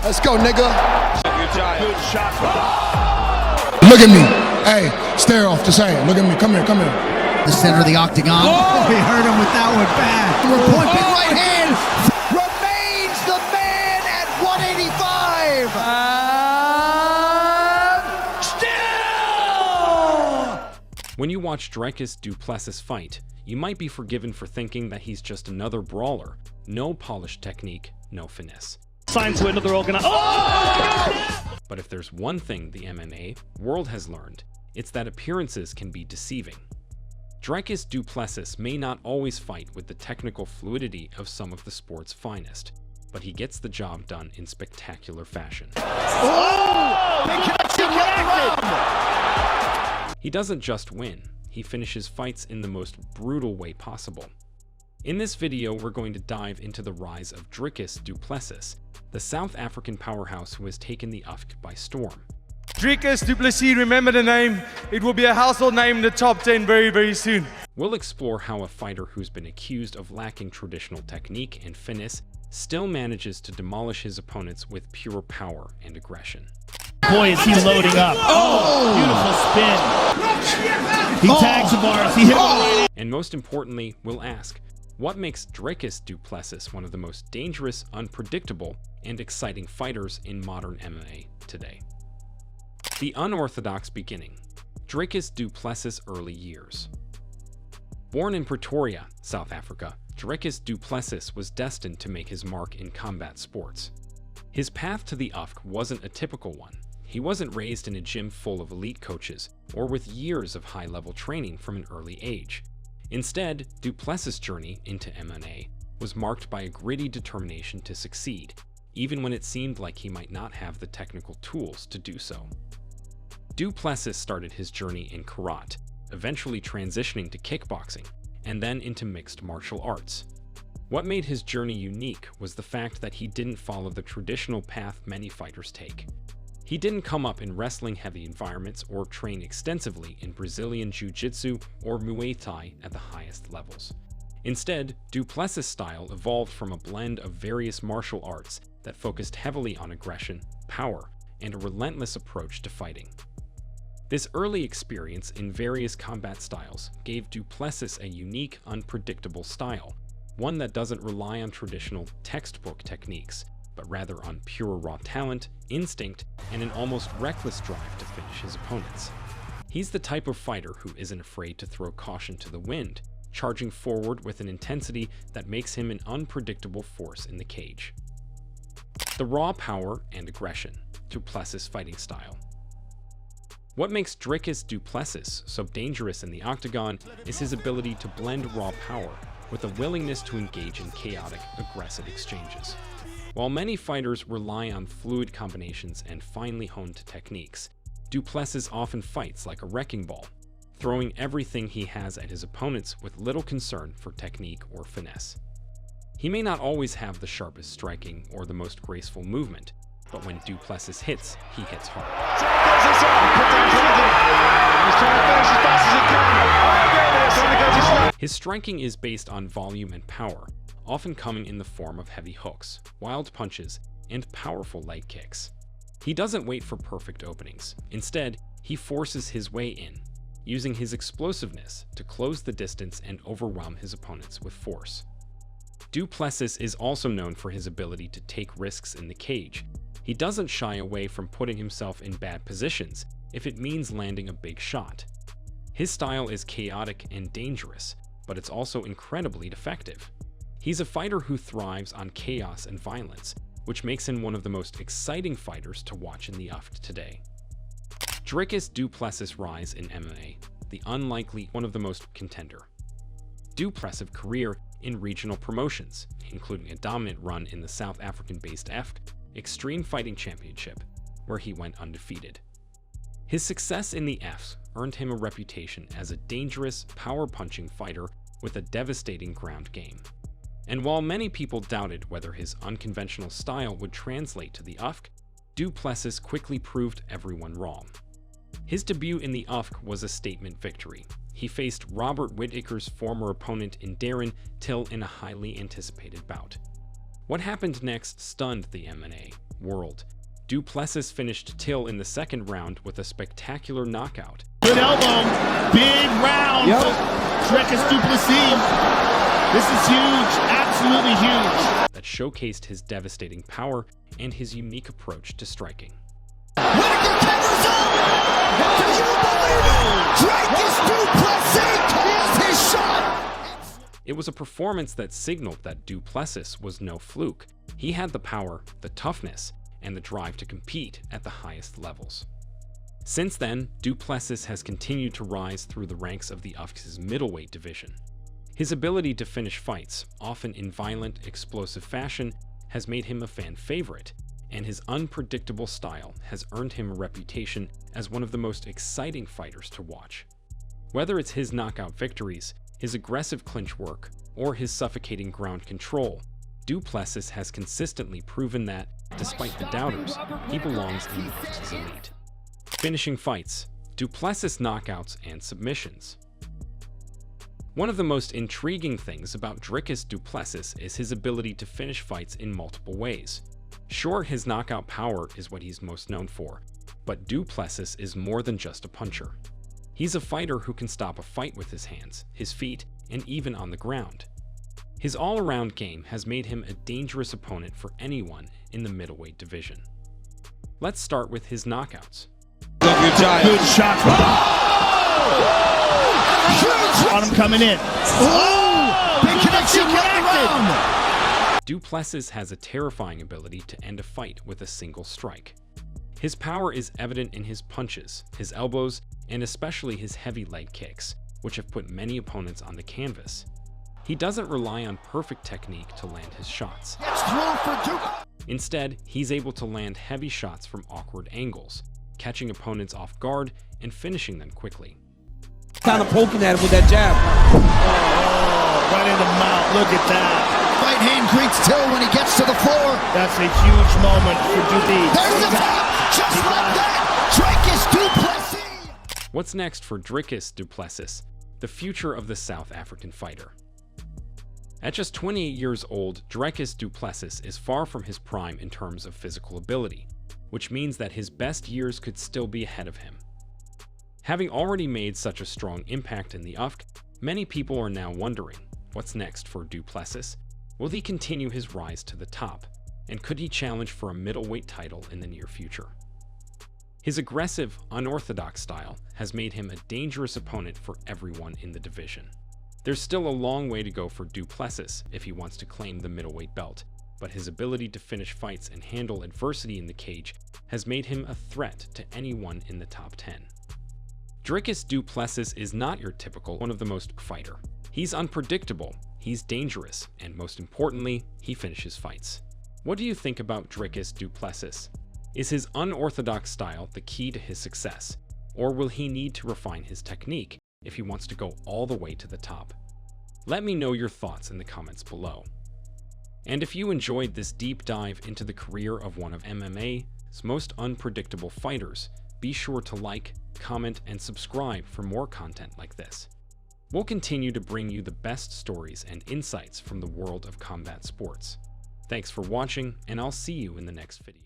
Let's go, nigga. Good shot. Look at me. Hey, stare off. Just saying. Look at me. Come here. Come here. The center of the octagon. Oh, he hurt him with that one bad. Point big right hand. Remains the man at 185. Still! When you watch Dricus Du Plessis fight, you might be forgiven for thinking that he's just another brawler. No polished technique, no finesse. Signed to another organizer. Oh! But if there's one thing the MMA world has learned, it's that appearances can be deceiving. Dricus Du Plessis may not always fight with the technical fluidity of some of the sport's finest, but he gets the job done in spectacular fashion. He doesn't just win, he finishes fights in the most brutal way possible. In this video, we're going to dive into the rise of Dricus Du Plessis, the South African powerhouse who has taken the UFC by storm. Dricus Du Plessis, remember the name. It will be a household name in the top 10 very, very soon. We'll explore how a fighter who's been accused of lacking traditional technique and finesse still manages to demolish his opponents with pure power and aggression. Boy, is he loading up. Oh, beautiful spin. He tags the bars. He hit him. And most importantly, we'll ask, what makes Dricus Du Plessis one of the most dangerous, unpredictable, and exciting fighters in modern MMA today? The unorthodox beginning. Dricus Du Plessis' early years. Born in Pretoria, South Africa, Dricus Du Plessis was destined to make his mark in combat sports. His path to the UFC wasn't a typical one. He wasn't raised in a gym full of elite coaches or with years of high-level training from an early age. Instead, Du Plessis' journey into MMA was marked by a gritty determination to succeed, even when it seemed like he might not have the technical tools to do so. Du Plessis started his journey in karate, eventually transitioning to kickboxing, and then into mixed martial arts. What made his journey unique was the fact that he didn't follow the traditional path many fighters take. He didn't come up in wrestling-heavy environments or train extensively in Brazilian Jiu-Jitsu or Muay Thai at the highest levels. Instead, Du Plessis' style evolved from a blend of various martial arts that focused heavily on aggression, power, and a relentless approach to fighting. This early experience in various combat styles gave Du Plessis a unique, unpredictable style, one that doesn't rely on traditional textbook techniques, but rather on pure raw talent, instinct, and an almost reckless drive to finish his opponents. He's the type of fighter who isn't afraid to throw caution to the wind, charging forward with an intensity that makes him an unpredictable force in the cage. The raw power and aggression, Du Plessis' fighting style. What makes Dricus Du Plessis so dangerous in the octagon is his ability to blend raw power with a willingness to engage in chaotic, aggressive exchanges. While many fighters rely on fluid combinations and finely honed techniques, Du Plessis often fights like a wrecking ball, throwing everything he has at his opponents with little concern for technique or finesse. He may not always have the sharpest striking or the most graceful movement, but when Du Plessis hits, he hits hard. His striking is based on volume and power, often coming in the form of heavy hooks, wild punches, and powerful leg kicks. He doesn't wait for perfect openings. Instead, he forces his way in, using his explosiveness to close the distance and overwhelm his opponents with force. Du Plessis is also known for his ability to take risks in the cage. He doesn't shy away from putting himself in bad positions if it means landing a big shot. His style is chaotic and dangerous, but it's also incredibly effective. He's a fighter who thrives on chaos and violence, which makes him one of the most exciting fighters to watch in the UFC today. Dricus Du Plessis' rise in MMA, the unlikely one of the most contender. Du Plessis' career in regional promotions, including a dominant run in the South African-based Extreme Fighting Championship, where he went undefeated. His success in the EFs earned him a reputation as a dangerous, power-punching fighter with a devastating ground game. And while many people doubted whether his unconventional style would translate to the UFC, Du Plessis quickly proved everyone wrong. His debut in the UFC was a statement victory. He faced Robert Whittaker's former opponent in Darren Till in a highly anticipated bout. What happened next stunned the MMA, world. Du Plessis finished Till in the second round with a spectacular knockout. Good elbow, big round. Dricus Du Plessis. This is huge, absolutely huge. That showcased his devastating power and his unique approach to striking. Whittaker covers up! Do you believe it? Dricus Du Plessis calls his shot! It was a performance that signaled that Du Plessis was no fluke. He had the power, the toughness, and the drive to compete at the highest levels. Since then, Du Plessis has continued to rise through the ranks of the UFC's middleweight division. His ability to finish fights, often in violent, explosive fashion, has made him a fan favorite, and his unpredictable style has earned him a reputation as one of the most exciting fighters to watch. Whether it's his knockout victories, his aggressive clinch work, or his suffocating ground control, Du Plessis has consistently proven that, despite the doubters, he belongs in the UFC's elite. Finishing fights, Du Plessis knockouts and submissions. One of the most intriguing things about Dricus Du Plessis is his ability to finish fights in multiple ways. Sure, his knockout power is what he's most known for, but Du Plessis is more than just a puncher. He's a fighter who can stop a fight with his hands, his feet, and even on the ground. His all-around game has made him a dangerous opponent for anyone in the middleweight division. Let's start with his knockouts. Good shot. On him coming in. Big connection right around! Du Plessis has a terrifying ability to end a fight with a single strike. His power is evident in his punches, his elbows, and especially his heavy leg kicks, which have put many opponents on the canvas. He doesn't rely on perfect technique to land his shots. Instead, he's able to land heavy shots from awkward angles, catching opponents off guard and finishing them quickly. Kind of poking at him with that jab. Right in the mouth, look at that. Right hand greets Till when he gets to the floor. That's a huge moment for Du. There's the tap! Just like that! Dricus Du Plessis! What's next for Dricus Du Plessis, the future of the South African fighter? At just 28 years old, Dricus Du Plessis is far from his prime in terms of physical ability, which means that his best years could still be ahead of him. Having already made such a strong impact in the UFC, many people are now wondering, what's next for Du Plessis? Will he continue his rise to the top? And could he challenge for a middleweight title in the near future? His aggressive, unorthodox style has made him a dangerous opponent for everyone in the division. There's still a long way to go for Du Plessis if he wants to claim the middleweight belt, but his ability to finish fights and handle adversity in the cage has made him a threat to anyone in the top 10. Dricus Du Plessis is not your typical one of the most fighter. He's unpredictable, he's dangerous, and most importantly, he finishes fights. What do you think about Dricus Du Plessis? Is his unorthodox style the key to his success, or will he need to refine his technique if he wants to go all the way to the top? Let me know your thoughts in the comments below. And if you enjoyed this deep dive into the career of one of MMA's most unpredictable fighters, be sure to like, comment, and subscribe for more content like this. We'll continue to bring you the best stories and insights from the world of combat sports. Thanks for watching, and I'll see you in the next video.